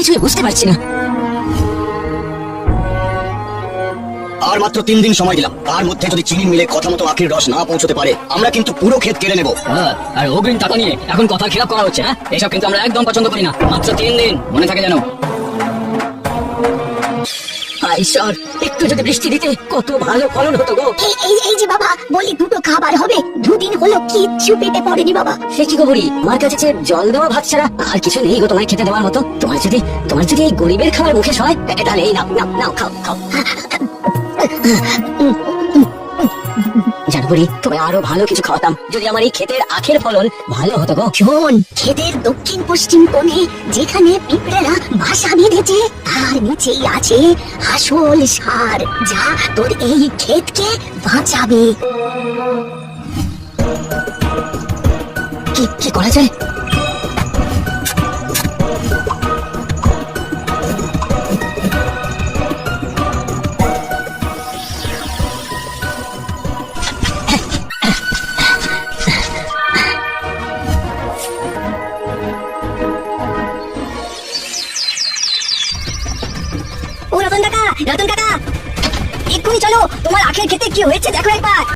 কিছুই বুঝতে পারছি না। আর মাত্র 3 দিন সময় দিলাম, তার মধ্যে যদি চিনি মিলে কথা মতো আখের রস না পৌঁছতে পারে আমরা কিন্তু পুরো ক্ষেত কেড়ে নেব। আর অগ্রিম টাকা নিয়ে এখন কথা খেলাপ করা হচ্ছে। হ্যাঁ, এইসব কিন্তু আমরা একদম পছন্দ করি না। মাত্র 3 দিন, মনে থাকে যেন। ঈশ্বর, একটু যদি বৃষ্টি দিতে কত ভালো ফলন হতো গো। এই যে বাবা বলি, দুটো খাবার হবে, 2 দিন হলো কিচ্ছু পেটে পড়েনি বাবা। সে কি গো বুড়ি, আমার কাছে যে জল দেওয়া ভাত ছাড়া আর কিছু নেই গো তোমায় খেতে দেওয়ার মতো। তোমার যদি এই গরিবের খাবার মুখে সয়, তাহলে এই নাও নাও নাও, খাও খাও। জানো বুড়ি, তোমায় আরো ভালো কিছু খাওয়াতাম যদি আমার এই ক্ষেতের আখের ফলন ভালো হতো গো। শোন, ক্ষেতের দক্ষিণ পশ্চিম কোণে যেখানে পিঁপড়েরা বাসা বেঁধেছে তার নিচেই আছে আসল সার, যা তোর এই ক্ষেতকে বাঁচাবে। কি করা যায়? ও রতন কাকা, এক্ষুনি চলো, তোমার আখের ক্ষেতে কি হয়েছে দেখো একবার।